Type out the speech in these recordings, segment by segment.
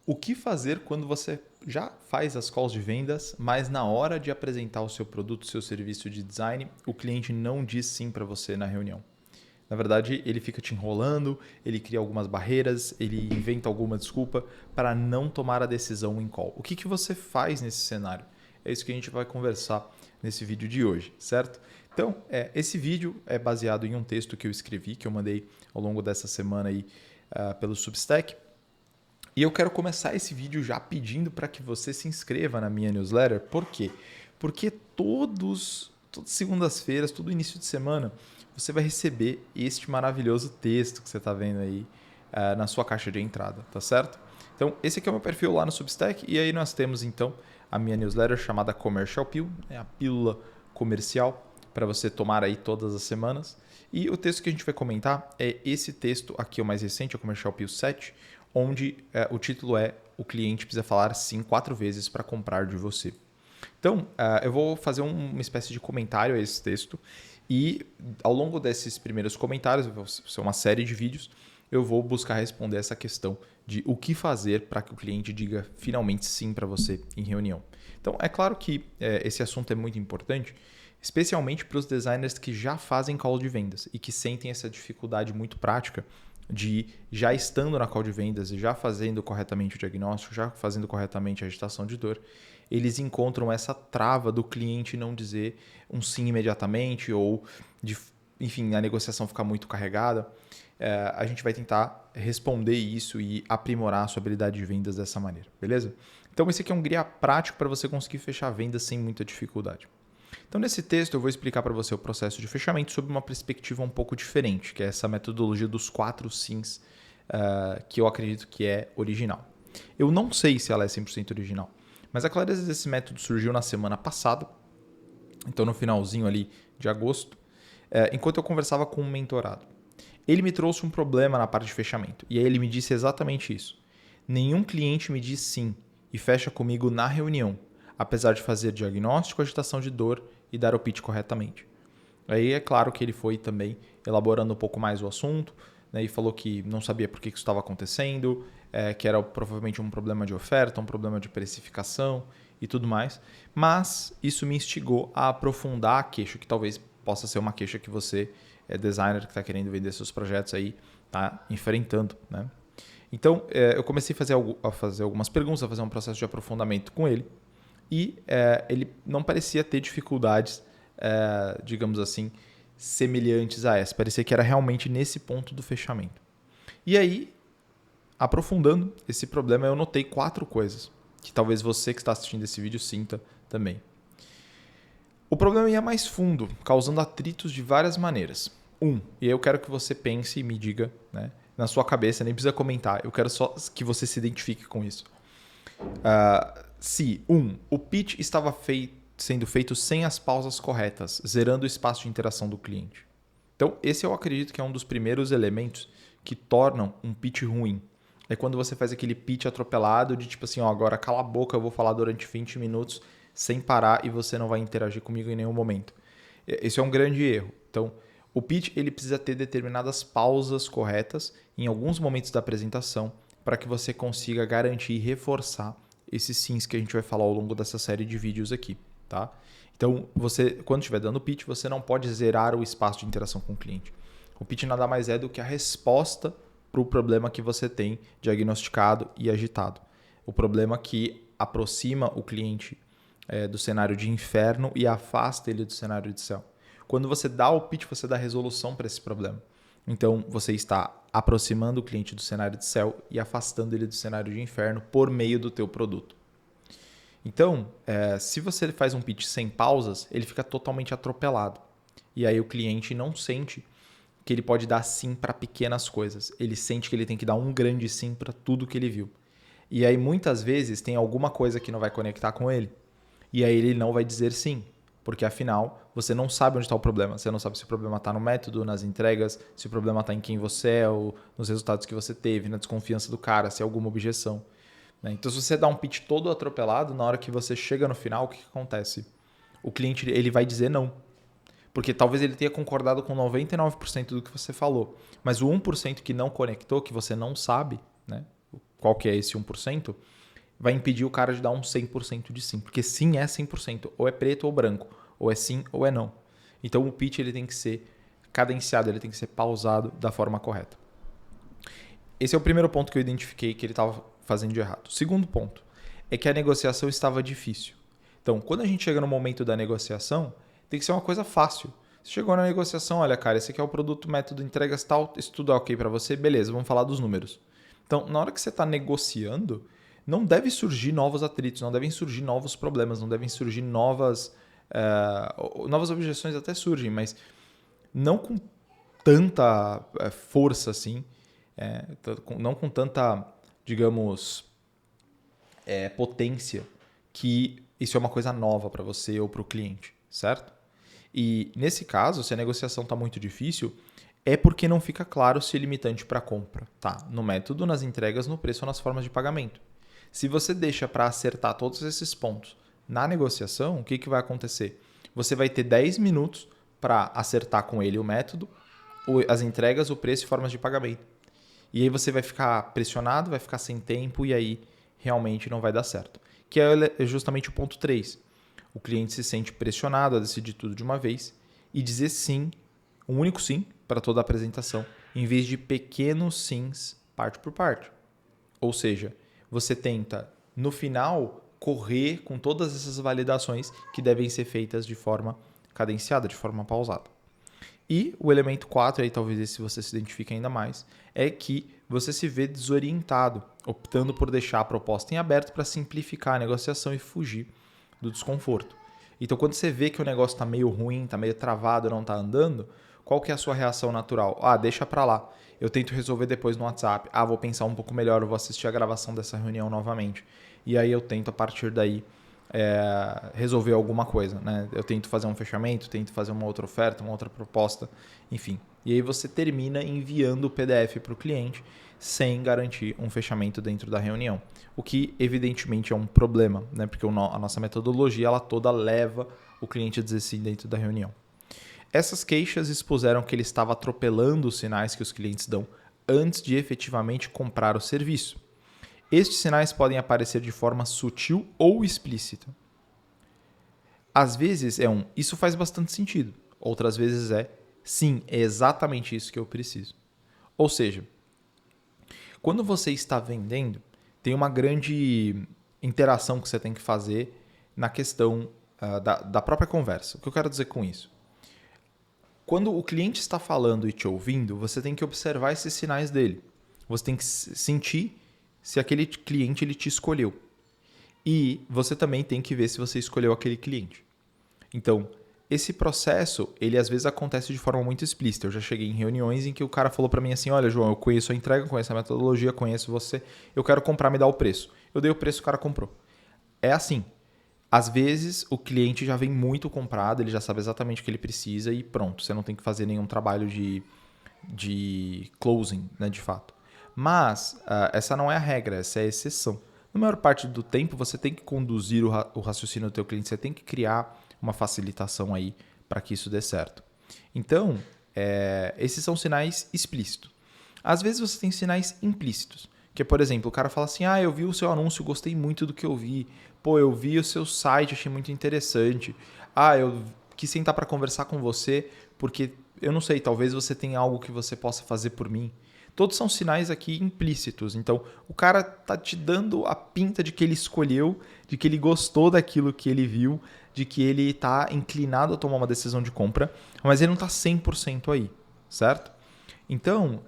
O que fazer quando você já faz as calls de vendas, mas na hora de apresentar o seu produto, o seu serviço de design, o cliente não diz sim para você na reunião? Na verdade, ele fica te enrolando, ele cria algumas barreiras, ele inventa alguma desculpa para não tomar a decisão em call. O que você faz nesse cenário? É isso que a gente vai conversar nesse vídeo de hoje, certo? Então, esse vídeo é baseado em um texto que eu escrevi, que eu mandei ao longo dessa semana aí, pelo Substack. E eu quero começar esse vídeo já pedindo para que você se inscreva na minha newsletter. Por quê? Porque todas segundas-feiras, todo início de semana, você vai receber este maravilhoso texto que você está vendo aí na sua caixa de entrada, tá certo? Então, esse aqui é o meu perfil lá no Substack e aí nós temos então a minha newsletter chamada Commercial Pill, a pílula comercial para você tomar aí todas as semanas. E o texto que a gente vai comentar é esse texto aqui, o mais recente, o Commercial Pill 7, onde o título é "O cliente precisa falar sim 4 vezes para comprar de você". Então, eu vou fazer uma espécie de comentário a esse texto e ao longo desses primeiros comentários, vai ser uma série de vídeos, eu vou buscar responder essa questão de o que fazer para que o cliente diga finalmente sim para você em reunião. Então, é claro que esse assunto é muito importante, especialmente para os designers que já fazem call de vendas e que sentem essa dificuldade muito prática de, já estando na call de vendas e já fazendo corretamente o diagnóstico, já fazendo corretamente a agitação de dor, eles encontram essa trava do cliente não dizer um sim imediatamente ou, enfim, a negociação ficar muito carregada. A gente vai tentar responder isso e aprimorar a sua habilidade de vendas dessa maneira, beleza? Então esse aqui é um guia prático para você conseguir fechar vendas sem muita dificuldade. Então, nesse texto, eu vou explicar para você o processo de fechamento sob uma perspectiva um pouco diferente, que é essa metodologia dos 4 sims, que eu acredito que é original. Eu não sei se ela é 100% original, mas a clareza desse método surgiu na semana passada, então no finalzinho ali de agosto, enquanto eu conversava com um mentorado. Ele me trouxe um problema na parte de fechamento, e aí ele me disse exatamente isso. Nenhum cliente me diz sim e fecha comigo na reunião, apesar de fazer diagnóstico, agitação de dor e dar o pitch corretamente. Aí é claro que ele foi também elaborando um pouco mais o assunto, né, e falou que não sabia por que isso estava acontecendo, que era provavelmente um problema de oferta, um problema de precificação e tudo mais. Mas isso me instigou a aprofundar a queixa, que talvez possa ser uma queixa que você, designer que está querendo vender seus projetos aí, está enfrentando, né? Então, eu comecei a fazer algumas perguntas, a fazer um processo de aprofundamento com ele. E ele não parecia ter dificuldades, digamos assim, semelhantes a essa. Parecia que era realmente nesse ponto do fechamento. E aí, aprofundando esse problema, eu notei 4 coisas que talvez você que está assistindo esse vídeo sinta também. O problema ia mais fundo, causando atritos de várias maneiras. E aí eu quero que você pense e me diga, né, na sua cabeça, nem precisa comentar, eu quero só que você se identifique com isso. Se, o pitch estava sendo feito sem as pausas corretas, zerando o espaço de interação do cliente. Então, esse eu acredito que é um dos primeiros elementos que tornam um pitch ruim. É quando você faz aquele pitch atropelado de tipo assim, agora cala a boca, eu vou falar durante 20 minutos sem parar e você não vai interagir comigo em nenhum momento. Esse é um grande erro. Então, o pitch ele precisa ter determinadas pausas corretas em alguns momentos da apresentação para que você consiga garantir e reforçar esses sims que a gente vai falar ao longo dessa série de vídeos aqui, tá? Então, você, quando estiver dando pitch, você não pode zerar o espaço de interação com o cliente. O pitch nada mais é do que a resposta para o problema que você tem diagnosticado e agitado. O problema que aproxima o cliente do cenário de inferno e afasta ele do cenário de céu. Quando você dá o pitch, você dá resolução para esse problema. Então, você está aproximando o cliente do cenário de céu e afastando ele do cenário de inferno por meio do teu produto. Então, se você faz um pitch sem pausas, ele fica totalmente atropelado. E aí o cliente não sente que ele pode dar sim para pequenas coisas. Ele sente que ele tem que dar um grande sim para tudo que ele viu. E aí muitas vezes tem alguma coisa que não vai conectar com ele. E aí ele não vai dizer sim. Porque afinal, você não sabe onde está o problema. Você não sabe se o problema está no método, nas entregas, se o problema está em quem você é, ou nos resultados que você teve, na desconfiança do cara, se é alguma objeção. Então, se você dá um pitch todo atropelado, na hora que você chega no final, o que acontece? O cliente ele vai dizer não. Porque talvez ele tenha concordado com 99% do que você falou. Mas o 1% que não conectou, que você não sabe, né? qual que é esse 1%, vai impedir o cara de dar um 100% de sim. Porque sim é 100%. Ou é preto ou branco. Ou é sim ou é não. Então o pitch ele tem que ser cadenciado, ele tem que ser pausado da forma correta. Esse é o primeiro ponto que eu identifiquei que ele estava fazendo de errado. O segundo ponto é que a negociação estava difícil. Então, quando a gente chega no momento da negociação, tem que ser uma coisa fácil. Você chegou na negociação, olha, cara, esse aqui é o produto, método, entregas, tal, isso tudo é ok para você, beleza, vamos falar dos números. Então, na hora que você está negociando, não deve surgir novos atritos, não devem surgir novos problemas, não devem surgir novas objeções até surgem, mas não com tanta força assim, não com tanta, digamos, potência que isso é uma coisa nova para você ou para o cliente, certo? E nesse caso, se a negociação está muito difícil, é porque não fica claro se é limitante para compra. Tá, no método, nas entregas, no preço ou nas formas de pagamento. Se você deixa para acertar todos esses pontos na negociação, o que vai acontecer? Você vai ter 10 minutos para acertar com ele o método, as entregas, o preço e formas de pagamento. E aí você vai ficar pressionado, vai ficar sem tempo e aí realmente não vai dar certo. Que é justamente o ponto 3. O cliente se sente pressionado a decidir tudo de uma vez e dizer sim, um único sim para toda a apresentação, em vez de pequenos sims parte por parte. Ou seja, você tenta, no final, correr com todas essas validações que devem ser feitas de forma cadenciada, de forma pausada. E o elemento 4, aí talvez esse você se identifique ainda mais, é que você se vê desorientado, optando por deixar a proposta em aberto para simplificar a negociação e fugir do desconforto. Então, quando você vê que o negócio está meio ruim, está meio travado, não está andando, qual que é a sua reação natural? Deixa para lá. Eu tento resolver depois no WhatsApp. Vou pensar um pouco melhor, eu vou assistir a gravação dessa reunião novamente. E aí eu tento, a partir daí, resolver alguma coisa. Né? Eu tento fazer um fechamento, tento fazer uma outra oferta, uma outra proposta, enfim. E aí você termina enviando o PDF para o cliente sem garantir um fechamento dentro da reunião. O que, evidentemente, é um problema, né? Porque a nossa metodologia ela toda leva o cliente a dizer sim dentro da reunião. Essas queixas expuseram que ele estava atropelando os sinais que os clientes dão antes de efetivamente comprar o serviço. Estes sinais podem aparecer de forma sutil ou explícita. Às vezes isso faz bastante sentido. Outras vezes sim, é exatamente isso que eu preciso. Ou seja, quando você está vendendo, tem uma grande interação que você tem que fazer na questão da própria conversa. O que eu quero dizer com isso? Quando o cliente está falando e te ouvindo, você tem que observar esses sinais dele. Você tem que sentir se aquele cliente ele te escolheu. E você também tem que ver se você escolheu aquele cliente. Então, esse processo, ele às vezes acontece de forma muito explícita. Eu já cheguei em reuniões em que o cara falou para mim assim, olha, João, eu conheço a entrega, conheço a metodologia, conheço você, eu quero comprar, me dá o preço. Eu dei o preço, o cara comprou. É assim. Às vezes, o cliente já vem muito comprado, ele já sabe exatamente o que ele precisa e pronto. Você não tem que fazer nenhum trabalho de closing, né, de fato. Mas essa não é a regra, essa é a exceção. Na maior parte do tempo, você tem que conduzir o raciocínio do teu cliente, você tem que criar uma facilitação aí para que isso dê certo. Então, esses são sinais explícitos. Às vezes, você tem sinais implícitos. Que, por exemplo, o cara fala assim, eu vi o seu anúncio, gostei muito do que eu vi. Eu vi o seu site, achei muito interessante. Eu quis sentar para conversar com você, porque, eu não sei, talvez você tenha algo que você possa fazer por mim. Todos são sinais aqui implícitos. Então, o cara tá te dando a pinta de que ele escolheu, de que ele gostou daquilo que ele viu, de que ele está inclinado a tomar uma decisão de compra, mas ele não está 100% aí, certo? Então,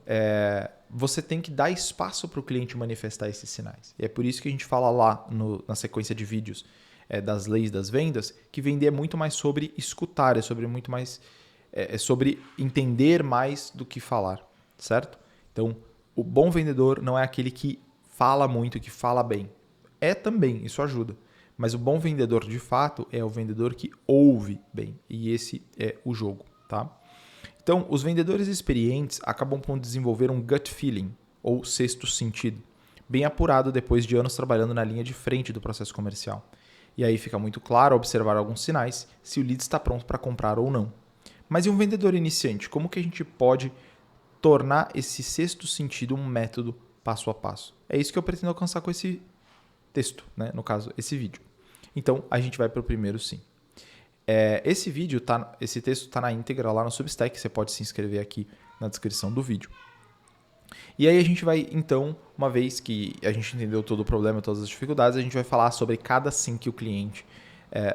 você tem que dar espaço para o cliente manifestar esses sinais. E é por isso que a gente fala lá na sequência de vídeos das leis das vendas, que vender é muito mais sobre escutar, é sobre muito mais sobre entender mais do que falar, certo? Então, o bom vendedor não é aquele que fala muito, que fala bem. É também, isso ajuda. Mas o bom vendedor, de fato, é o vendedor que ouve bem. E esse é o jogo, tá? Então, os vendedores experientes acabam por desenvolver um gut feeling, ou sexto sentido, bem apurado depois de anos trabalhando na linha de frente do processo comercial. E aí fica muito claro observar alguns sinais se o lead está pronto para comprar ou não. Mas e um vendedor iniciante? Como que a gente pode tornar esse sexto sentido um método passo a passo. É isso que eu pretendo alcançar com esse texto, né? No caso, esse vídeo. Então, a gente vai para o primeiro sim. Esse texto está na íntegra lá no Substack, você pode se inscrever aqui na descrição do vídeo. E aí a gente vai, então, uma vez que a gente entendeu todo o problema, todas as dificuldades, a gente vai falar sobre cada sim que o cliente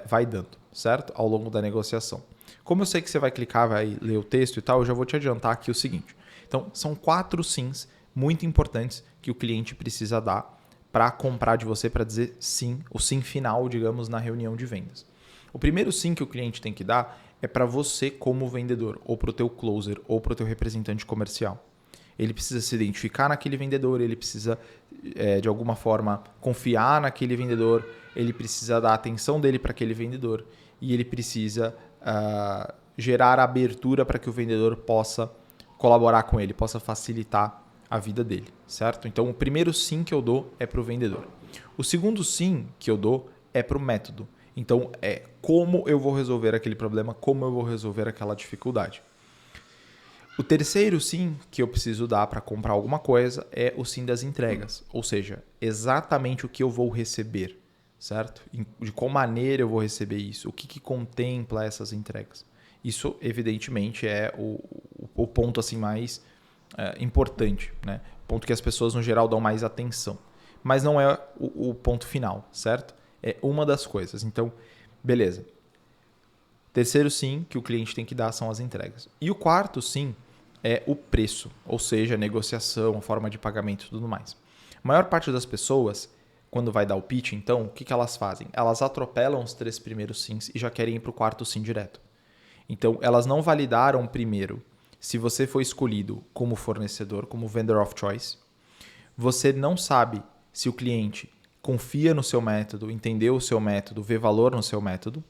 vai dando, certo? Ao longo da negociação. Como eu sei que você vai clicar, vai ler o texto e tal, eu já vou te adiantar aqui o seguinte. Então, são 4 sims muito importantes que o cliente precisa dar para comprar de você, para dizer sim, o sim final, digamos, na reunião de vendas. O primeiro sim que o cliente tem que dar é para você como vendedor, ou para o teu closer, ou para o teu representante comercial. Ele precisa se identificar naquele vendedor, ele precisa, de alguma forma, confiar naquele vendedor, ele precisa dar atenção dele para aquele vendedor e ele precisa gerar abertura para que o vendedor possa colaborar com ele, possa facilitar a vida dele, certo? Então, o primeiro sim que eu dou é para o vendedor. O segundo sim que eu dou é para o método. Então, é como eu vou resolver aquele problema, como eu vou resolver aquela dificuldade. O terceiro sim que eu preciso dar para comprar alguma coisa é o sim das entregas, ou seja, exatamente o que eu vou receber, certo? De qual maneira eu vou receber isso, o que contempla essas entregas. Isso, evidentemente, é o ponto assim mais importante, né? O ponto que as pessoas, no geral, dão mais atenção. Mas não é o ponto final, certo? É uma das coisas. Então, beleza. Terceiro sim que o cliente tem que dar são as entregas. E o quarto sim é o preço, ou seja, a negociação, a forma de pagamento e tudo mais. A maior parte das pessoas, quando vai dar o pitch, então, o que elas fazem? Elas atropelam os 3 primeiros sims e já querem ir para o quarto sim direto. Então, elas não validaram primeiro se você foi escolhido como fornecedor, como vendor of choice. Você não sabe se o cliente confia no seu método, entendeu o seu método, vê valor no seu método.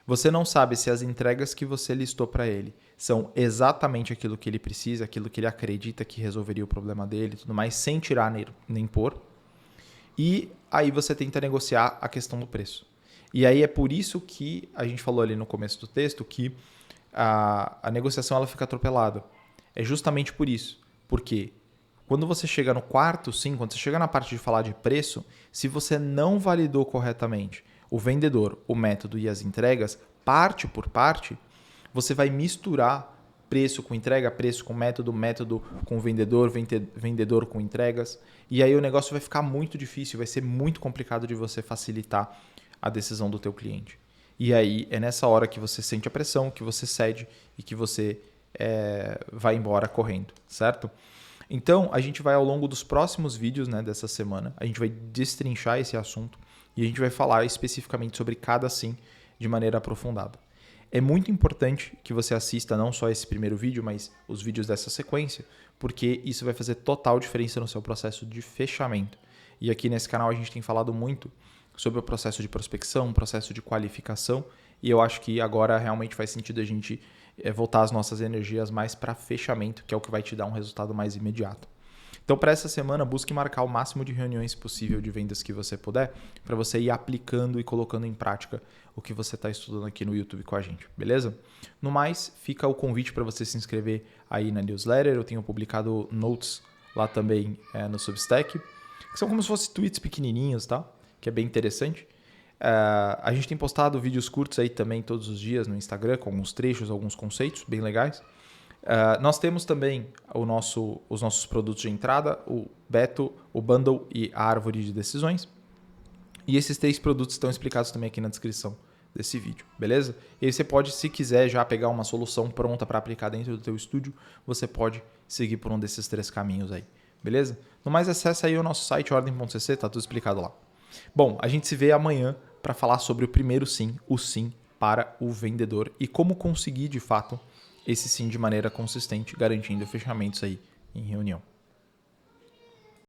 Você não sabe se as entregas que você listou para ele são exatamente aquilo que ele precisa, aquilo que ele acredita que resolveria o problema dele e tudo mais, sem tirar nem pôr. E aí você tenta negociar a questão do preço. E aí é por isso que a gente falou ali no começo do texto que a negociação ela fica atropelada. É justamente por isso. Porque quando você chega no quarto sim, quando você chega na parte de falar de preço, se você não validou corretamente o vendedor, o método e as entregas, parte por parte, você vai misturar preço com entrega, preço com método, método com vendedor, vendedor com entregas. E aí o negócio vai ficar muito difícil, vai ser muito complicado de você facilitar a decisão do teu cliente. E aí é nessa hora que você sente a pressão, que você cede e que você vai embora correndo, certo? Então, a gente vai ao longo dos próximos vídeos, né, dessa semana, a gente vai destrinchar esse assunto e a gente vai falar especificamente sobre cada sim de maneira aprofundada. É muito importante que você assista não só esse primeiro vídeo, mas os vídeos dessa sequência, porque isso vai fazer total diferença no seu processo de fechamento. E aqui nesse canal a gente tem falado muito sobre o processo de prospecção, processo de qualificação, e eu acho que agora realmente faz sentido a gente voltar as nossas energias mais para fechamento, que é o que vai te dar um resultado mais imediato. Então, para essa semana, busque marcar o máximo de reuniões possível de vendas que você puder, para você ir aplicando e colocando em prática o que você está estudando aqui no YouTube com a gente, beleza? No mais, fica o convite para você se inscrever aí na newsletter. Eu tenho publicado notes lá também no Substack, que são como se fossem tweets pequenininhos, tá? Que é bem interessante. A gente tem postado vídeos curtos aí também todos os dias no Instagram, com alguns trechos, alguns conceitos bem legais. Nós temos também os nossos produtos de entrada, o Beto, o Bundle e a Árvore de Decisões. E esses 3 produtos estão explicados também aqui na descrição desse vídeo, beleza? E aí você pode, se quiser já pegar uma solução pronta para aplicar dentro do teu estúdio, você pode seguir por um desses 3 caminhos aí, beleza? No mais, acessa aí o nosso site, ordem.cc, tá tudo explicado lá. Bom, a gente se vê amanhã para falar sobre o primeiro sim, o sim para o vendedor e como conseguir, de fato, esse sim de maneira consistente, garantindo fechamentos aí em reunião.